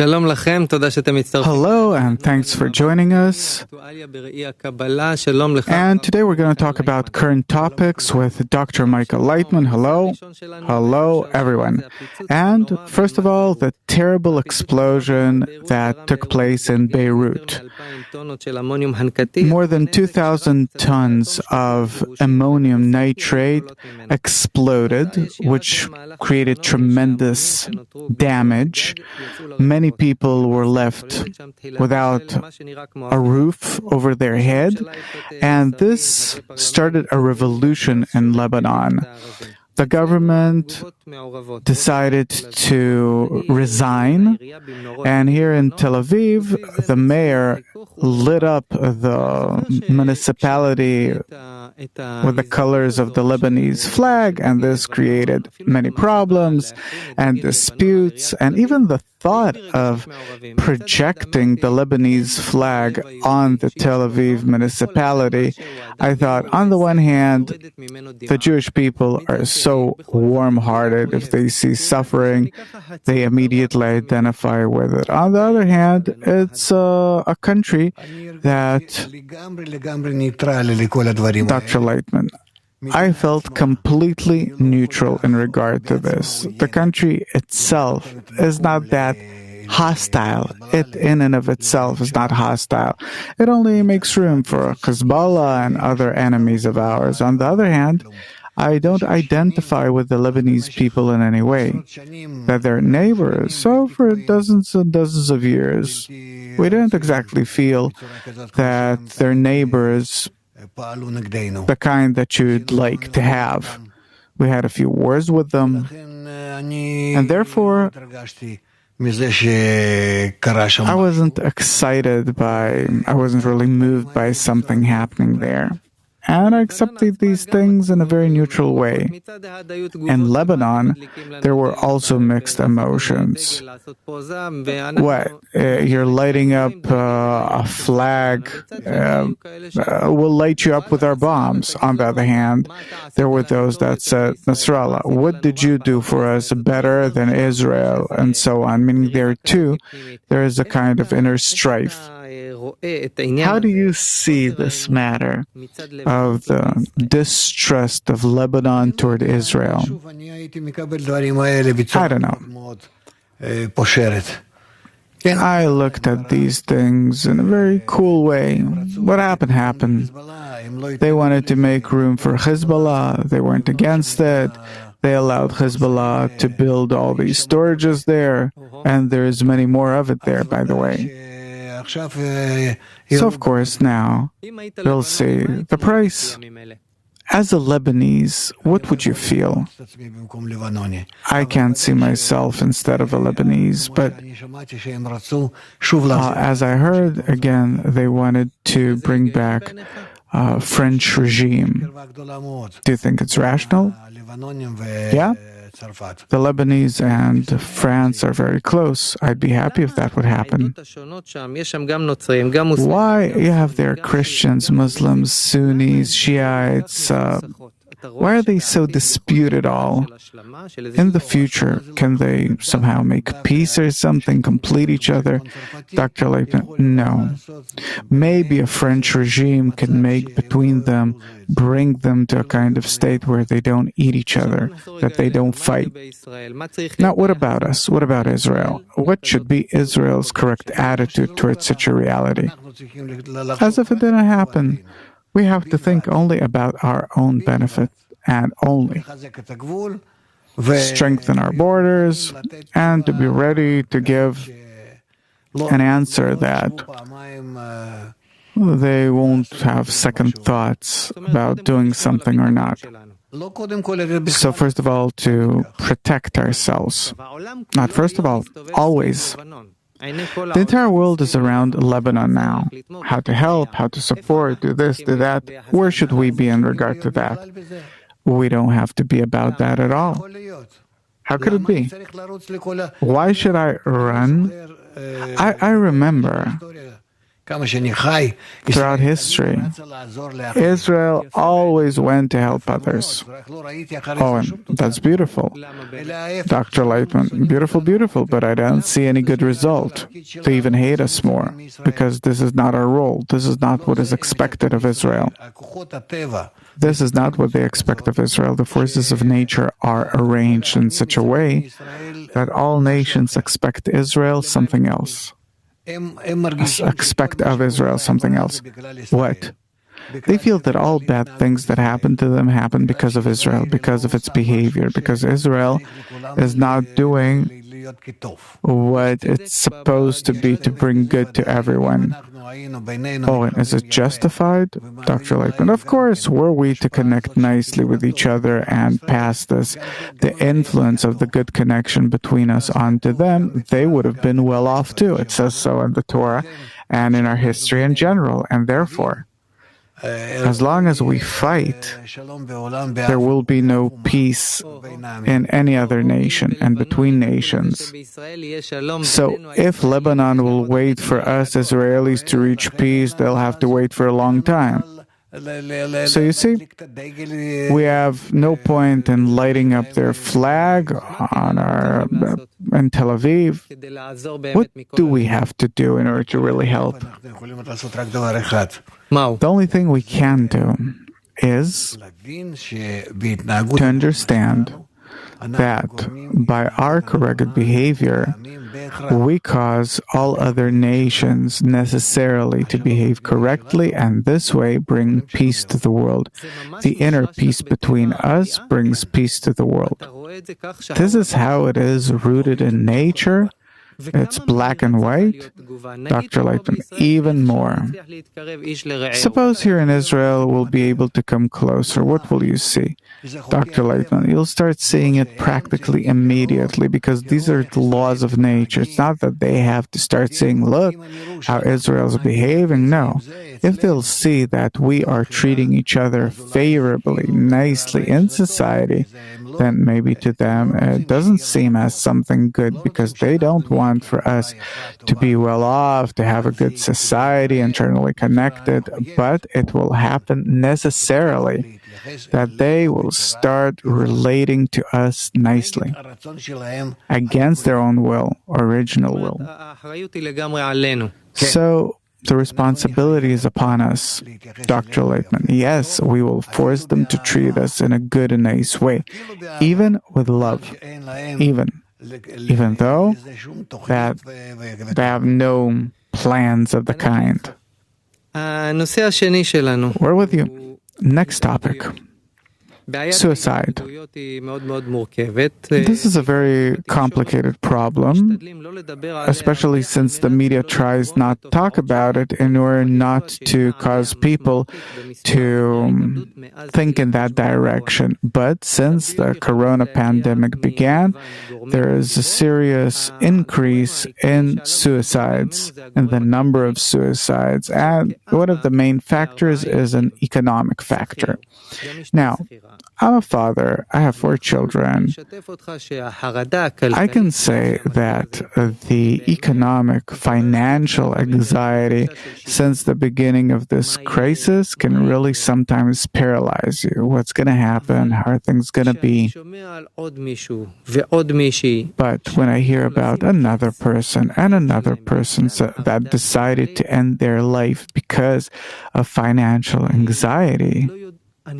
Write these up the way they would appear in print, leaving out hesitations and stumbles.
Hello, and thanks for joining us. And today we're going to talk about current topics with Dr. Michael Laitman. Hello. Hello, everyone. And first of all, the terrible explosion that took place in Beirut. More than 2,000 tons of ammonium nitrate exploded, which created tremendous damage. Many people were left without a roof over their head, and this started a revolution in Lebanon. The government decided to resign, and here in Tel Aviv, the mayor lit up the municipality with the colors of the Lebanese flag, and this created many problems and disputes, and even the thought of projecting the Lebanese flag on the Tel Aviv municipality. I thought, on the one hand, the Jewish people are so warm-hearted. If they see suffering, they immediately identify with it. On the other hand, it's a country that, Dr. Laitman, I felt completely neutral in regard to this. The country itself is not that hostile. It in and of itself is not hostile. It only makes room for Kabbalah and other enemies of ours. On the other hand, I don't identify with the Lebanese people in any way. That they're neighbors. So for dozens and dozens of years, we didn't exactly feel that they're neighbors, the kind that you'd like to have. We had a few wars with them, and therefore I wasn't I wasn't really moved by something happening there. And I accepted these things in a very neutral way. In Lebanon, there were also mixed emotions. What? You're lighting up a flag. We'll light you up with our bombs. On the other hand, there were those that said, Nasrallah, what did you do for us better than Israel? And so on. Meaning there too, there is a kind of inner strife. How do you see this matter of the distrust of Lebanon toward Israel? I don't know. I looked at these things in a very cool way. What happened. They wanted to make room for Hezbollah. They weren't against it. They allowed Hezbollah to build all these storages there, and there's many more of it there, by the way. So, of course, now they'll say the price. As a Lebanese, what would you feel? I can't see myself instead of a Lebanese, but as I heard, again, they wanted to bring back a French regime. Do you think it's rational? Yeah? The Lebanese and France are very close. I'd be happy if that would happen. Why? You have there Christians, Muslims, Sunnis, Shiites. Why are they so disputed all? In the future, can they somehow make peace or something, complete each other? Dr. Laitman, no. Maybe a French regime can make between them, bring them to a kind of state where they don't eat each other, that they don't fight. Now, what about us? What about Israel? What should be Israel's correct attitude towards such a reality? As if it didn't happen. We have to think only about our own benefit and only strengthen our borders and to be ready to give an answer that they won't have second thoughts about doing something or not. So first of all, to protect ourselves. Not first of all, always. The entire world is around Lebanon now. How to help, how to support, do this, do that. Where should we be in regard to that? We don't have to be about that at all. How could it be? Why should I run? I remember Throughout history, Israel always went to help others. Oh, and that's beautiful. Dr. Laitman, beautiful, beautiful, but I don't see any good result. They even hate us more, because this is not our role. This is not what is expected of Israel. This is not what they expect of Israel. The forces of nature are arranged in such a way that all nations expect Israel something else. Expect of Israel something else. What? They feel that all bad things that happen to them happen because of Israel, because of its behavior, because Israel is not doing what it's supposed to be to bring good to everyone. Oh, and is it justified? Dr. Laitman, of course, were we to connect nicely with each other and pass this, the influence of the good connection between us onto them, they would have been well off too. It says so in the Torah and in our history in general. And therefore, as long as we fight, there will be no peace in any other nation and between nations. So if Lebanon will wait for us Israelis to reach peace, they'll have to wait for a long time. So you see, we have no point in lighting up their flag on in Tel Aviv. What do we have to do in order to really help? The only thing we can do is to understand that by our correct behavior, we cause all other nations necessarily to behave correctly, and this way bring peace to the world. The inner peace between us brings peace to the world. This is how it is rooted in nature. It's black and white. Dr. Laitman, even more. Suppose here in Israel we'll be able to come closer. What will you see? Dr. Laitman, you'll start seeing it practically immediately, because these are the laws of nature. It's not that they have to start saying, look how Israel's behaving. No. If they'll see that we are treating each other favorably, nicely in society, then maybe to them it doesn't seem as something good, because they don't want for us to be well off, to have a good society, internally connected, but it will happen necessarily that they will start relating to us nicely, against their own will, original will. So the responsibility is upon us, Dr. Laitman. Yes, we will force them to treat us in a good and nice way, even with love, even though that they have no plans of the kind. We're with you. Next topic. Suicide. This is a very complicated problem, especially since the media tries not to talk about it in order not to cause people to think in that direction. But since the corona pandemic began, there is a serious increase in suicides, in the number of suicides, and one of the main factors is an economic factor. Now, I'm a father. I have 4 children. I can say that the economic, financial anxiety since the beginning of this crisis can really sometimes paralyze you. What's going to happen? How are things going to be? But when I hear about another person and another person that decided to end their life because of financial anxiety, I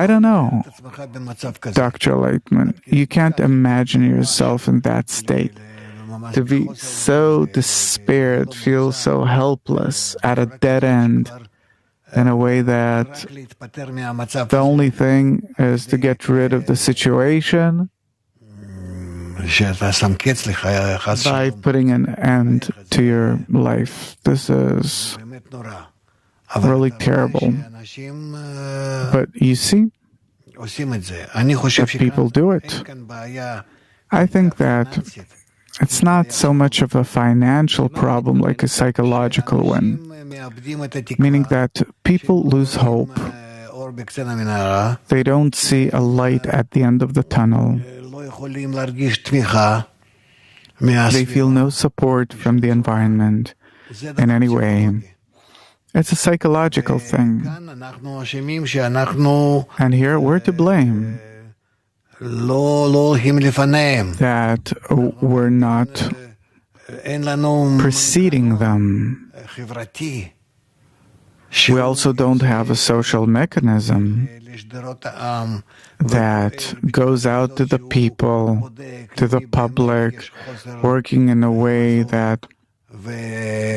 don't know, Dr. Laitman. You can't imagine yourself in that state. To be so despaired, feel so helpless, at a dead end, in a way that the only thing is to get rid of the situation by putting an end to your life. This is really terrible. But you see, if people do it, I think that it's not so much of a financial problem like a psychological one, meaning that people lose hope. They don't see a light at the end of the tunnel. They feel no support from the environment in any way. It's a psychological thing. And here we're to blame that we're not preceding them. We also don't have a social mechanism that goes out to the people, to the public, working in a way that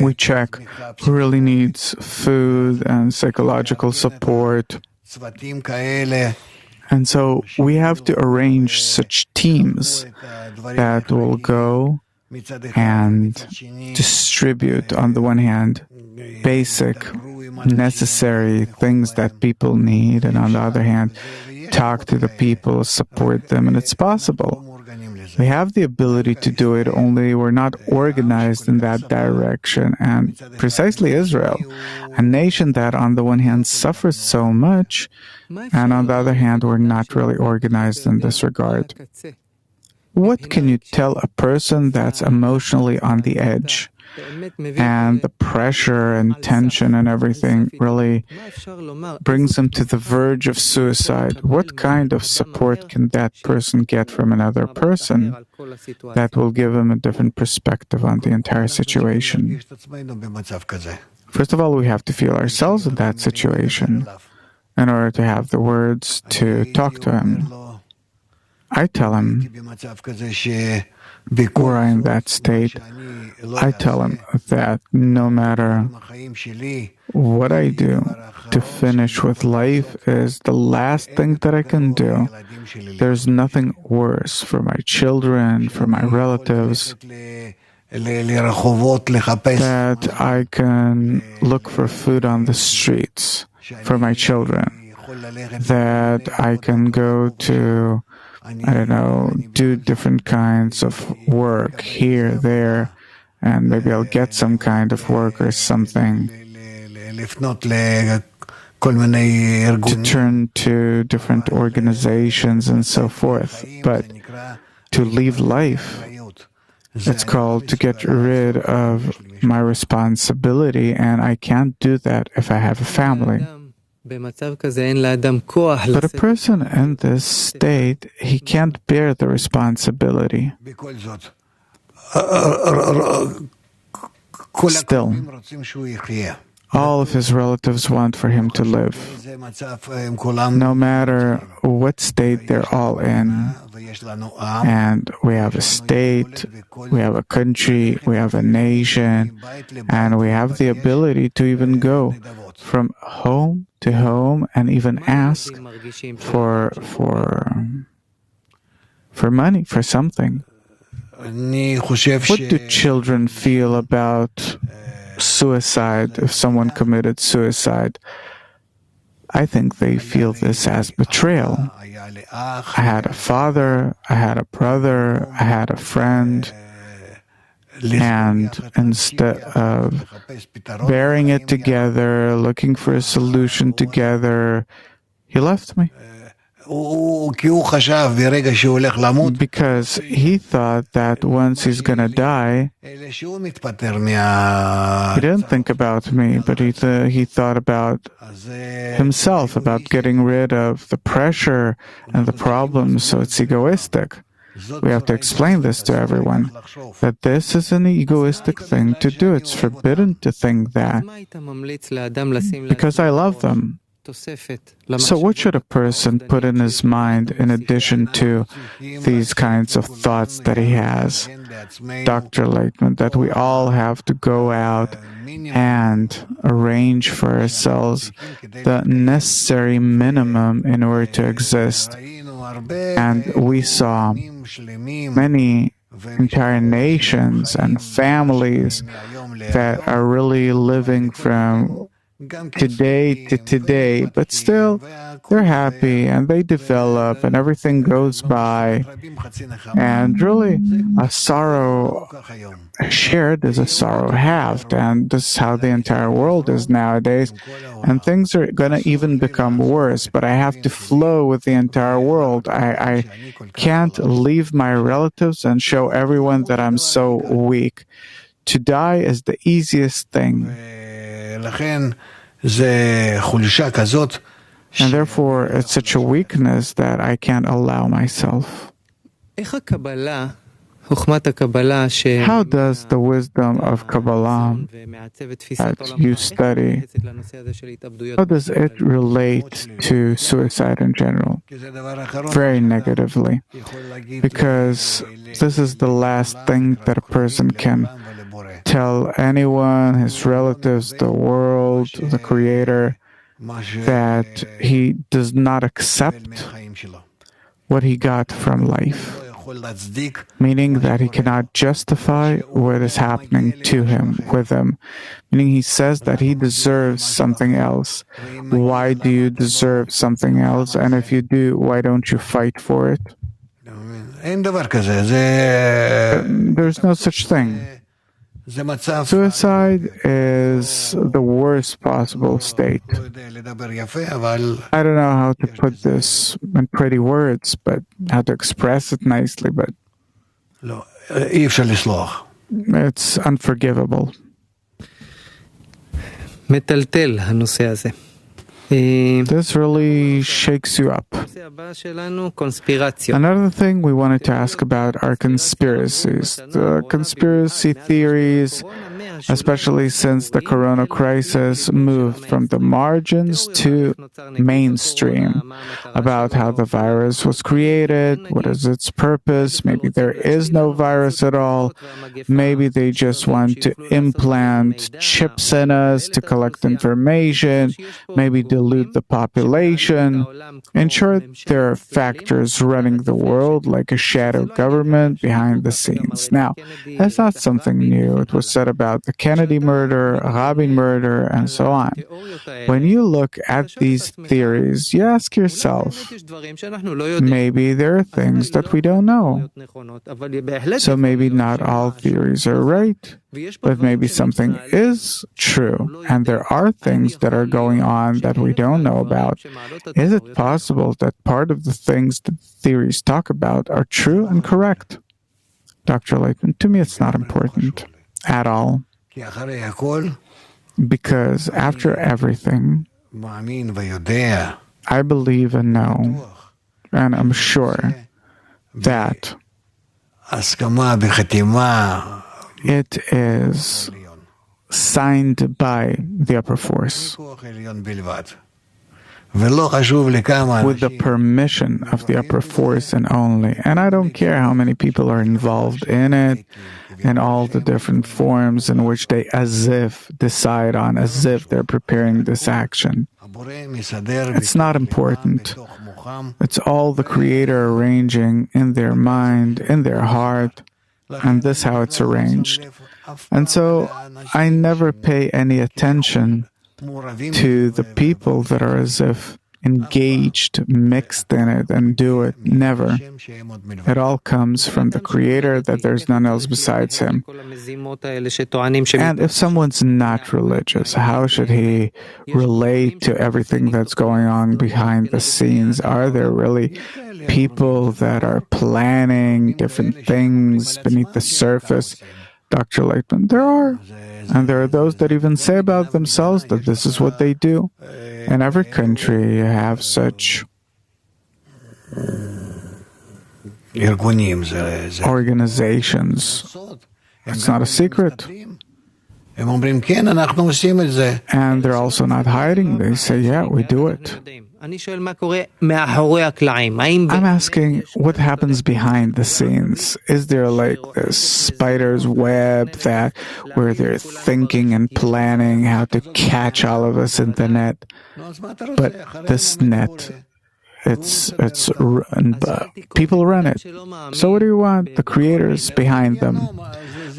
we check who really needs food and psychological support. And so we have to arrange such teams that will go and distribute, on the one hand, basic, necessary things that people need, and on the other hand, talk to the people, support them, and it's possible. We have the ability to do it, only we're not organized in that direction. And precisely Israel, a nation that on the one hand suffers so much, and on the other hand, we're not really organized in this regard. What can you tell a person that's emotionally on the edge, and the pressure and tension and everything really brings them to the verge of suicide? What kind of support can that person get from another person that will give him a different perspective on the entire situation? First of all, we have to feel ourselves in that situation in order to have the words to talk to him. I tell him, were I in that state, I tell him that no matter what I do, to finish with life is the last thing that I can do. There's nothing worse for my children, for my relatives, that I can look for food on the streets for my children, that I can go to, I don't know, do different kinds of work here, there, and maybe I'll get some kind of work or something, to turn to different organizations and so forth. But to leave life, it's called to get rid of my responsibility, and I can't do that if I have a family. But a person in this state, he can't bear the responsibility. Still, all of his relatives want for him to live, no matter what state they're all in. And we have a state, we have a country, we have a nation, and we have the ability to even go from home to home and even ask for money, for something. What do children feel about suicide if someone committed suicide? I think they feel this as betrayal. I had a father, I had a brother, I had a friend, and instead of bearing it together, looking for a solution together, he left me. Because he thought that once he's going to die, he didn't think about me, but he thought about himself, about getting rid of the pressure and the problems, so it's egoistic. We have to explain this to everyone, that this is an egoistic thing to do. It's forbidden to think that, because I love them. So what should a person put in his mind in addition to these kinds of thoughts that he has? Dr. Laitman, that we all have to go out and arrange for ourselves the necessary minimum in order to exist. And we saw many entire nations and families that are really living from today to today, but still they're happy and they develop and everything goes by. And really, a sorrow shared is a sorrow halved, and this is how the entire world is nowadays. And things are going to even become worse, but I have to flow with the entire world. I can't leave my relatives and show everyone that I'm so weak. To die is the easiest thing. And therefore, it's such a weakness that I can't allow myself. How does the wisdom of Kabbalah that you study, how does it relate to suicide in general? Very negatively. Because this is the last thing that a person can tell anyone, his relatives, the world, the Creator, that he does not accept what he got from life, meaning that he cannot justify what is happening to him, with him, meaning he says that he deserves something else. Why do you deserve something else? And if you do, why don't you fight for it? There's no such thing. Suicide is the worst possible state. I don't know how to put this in pretty words, but how to express it nicely, but it's unforgivable. This really shakes you up. Another thing we wanted to ask about are conspiracies. The conspiracy theories, especially since the corona crisis moved from the margins to mainstream, about how the virus was created, what is its purpose, maybe there is no virus at all, maybe they just want to implant chips in us to collect information, maybe dilute the population. In short, there are factors running the world like a shadow government behind the scenes. Now, that's not something new. It was said about the Kennedy murder, Rabin murder, and so on. When you look at these theories, you ask yourself, maybe there are things that we don't know. So maybe not all theories are right, but maybe something is true, and there are things that are going on that we don't know about. Is it possible that part of the things that theories talk about are true and correct? Dr. Laitman, to me it's not important at all. Because after everything, I believe and know, and I'm sure that it is signed by the upper force with the permission of the upper force and only. And I don't care how many people are involved in it and all the different forms in which they as if decide on, as if they're preparing this action. It's not important. It's all the Creator arranging in their mind, in their heart, and this how it's arranged. And so I never pay any attention to the people that are as if engaged, mixed in it, and do it. Never. It all comes from the Creator, that there's none else besides Him. And if someone's not religious, how should he relate to everything that's going on behind the scenes? Are there really people that are planning different things beneath the surface? Dr. Laitman, there are. And there are those that even say about themselves that this is what they do. In every country, you have such organizations. It's not a secret. And they're also not hiding. They say, yeah, we do it. I'm asking what happens behind the scenes. Is there like this spider's web that where they're thinking and planning how to catch all of us in the net? But this net, people run it. So what do you want? The Creator's behind them.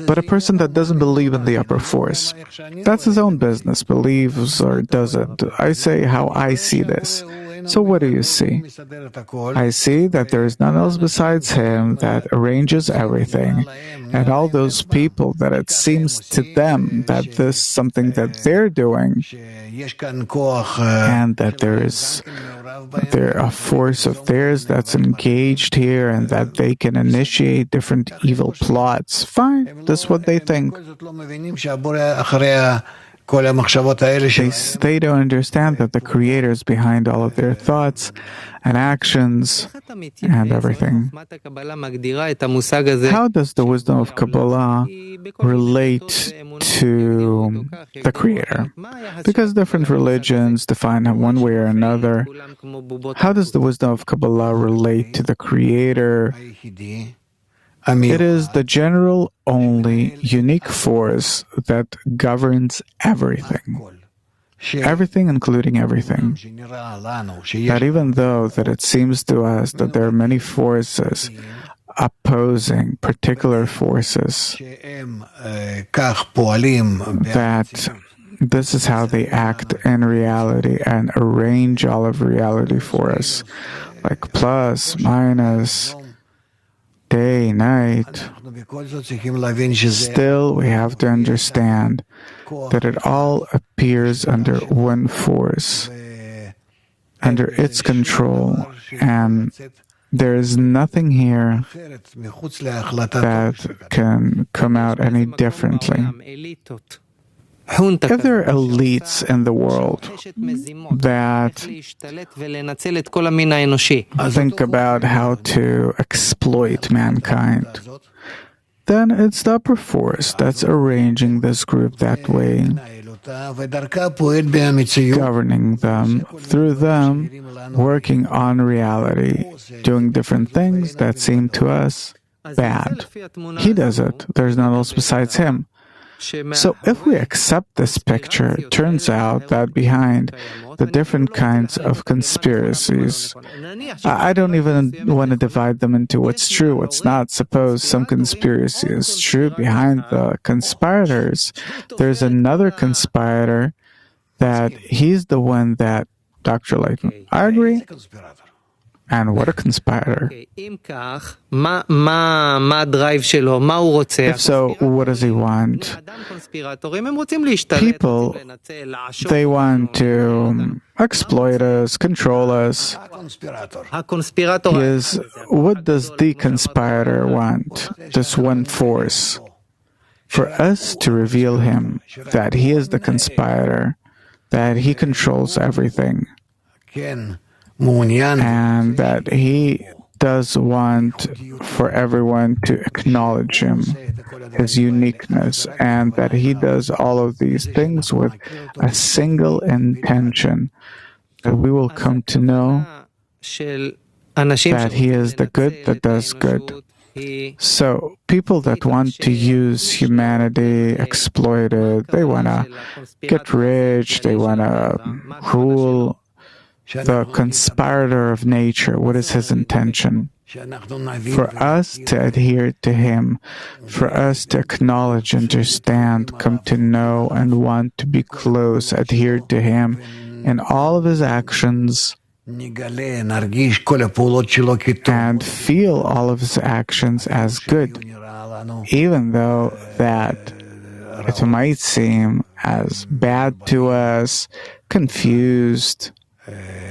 But a person that doesn't believe in the upper force, that's his own business, believes or doesn't. I say how I see this. So what do you see? I see that there is none else besides him that arranges everything, and all those people that it seems to them that this is something that they're doing, and that there a force of theirs that's engaged here, and that they can initiate different evil plots. Fine, that's what they think. They don't understand that the Creator is behind all of their thoughts and actions and everything. How does the wisdom of Kabbalah relate to the Creator? Because different religions define it one way or another. How does the wisdom of Kabbalah relate to the Creator? It is the general, only, unique force that governs everything. Everything, including everything. That even though that it seems to us that there are many forces opposing particular forces, that this is how they act in reality and arrange all of reality for us, like plus, minus, day, night. Still, we have to understand that it all appears under one force, under its control, and there is nothing here that can come out any differently. If there are elites in the world that think about how to exploit mankind, then it's the upper force that's arranging this group that way, governing them, through them, working on reality, doing different things that seem to us bad. He does it. There's none else besides him. So if we accept this picture, it turns out that behind the different kinds of conspiracies, I don't even want to divide them into what's true, what's not. Suppose some conspiracy is true. Behind the conspirators, there's another conspirator that he's the one that Dr. Laitman. I agree. And what a conspirator. If so, what does he want? People, they want to exploit us, control us. What does the conspirator want? This one force. For us to reveal him, that he is the conspirator, that he controls everything, and that he does want for everyone to acknowledge him, his uniqueness, and that he does all of these things with a single intention, that we will come to know that he is the good that does good. So people that want to use humanity, exploit it, they want to get rich, they want to rule. The conspirator of nature, what is his intention? For us to adhere to him, for us to acknowledge, understand, come to know, and want to be close, adhere to him in all of his actions, and feel all of his actions as good, even though that it might seem as bad to us,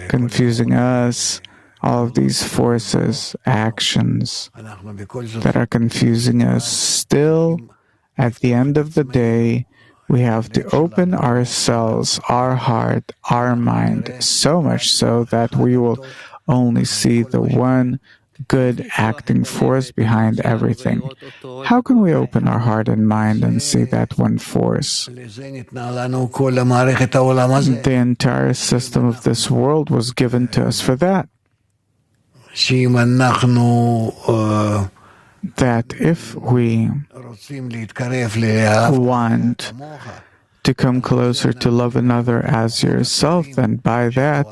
confusing us, all of these forces, actions that are confusing us. Still, at the end of the day, we have to open ourselves, our heart, our mind, so much so that we will only see the one good acting force behind everything. How can we open our heart and mind and see that one force? The entire system of this world was given to us for that. That if we want to come closer to love another as yourself, then by that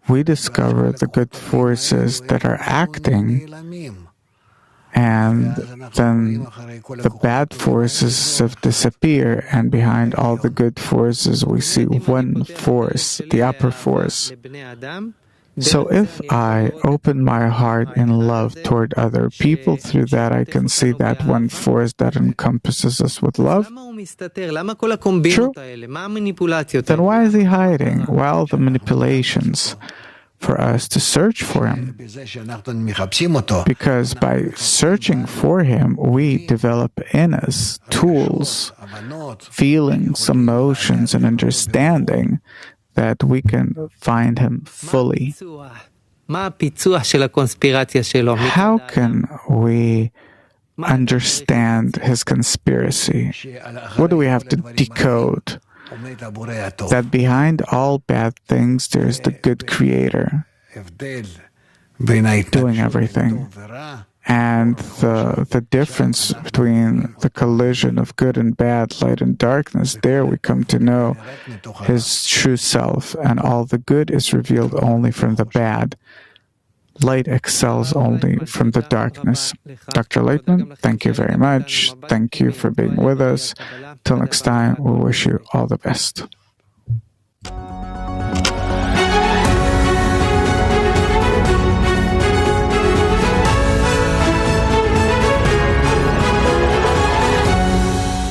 we discover the good forces that are acting and then the bad forces disappear, and behind all the good forces we see one force, the upper force. So if I open my heart in love toward other people, through that I can see that one force that encompasses us with love. True. Then why is he hiding? Well, the manipulations for us to search for him. Because by searching for him, we develop in us tools, feelings, emotions, and understanding that we can find him fully. How can we understand his conspiracy? What do we have to decode? That behind all bad things, there's the good creator doing everything. And the difference between the collision of good and bad, light and darkness, there we come to know his true self, and all the good is revealed only from the bad. Light excels only from the darkness. Dr. Laitman, thank you very much. Thank you for being with us. Till next time, we wish you all the best.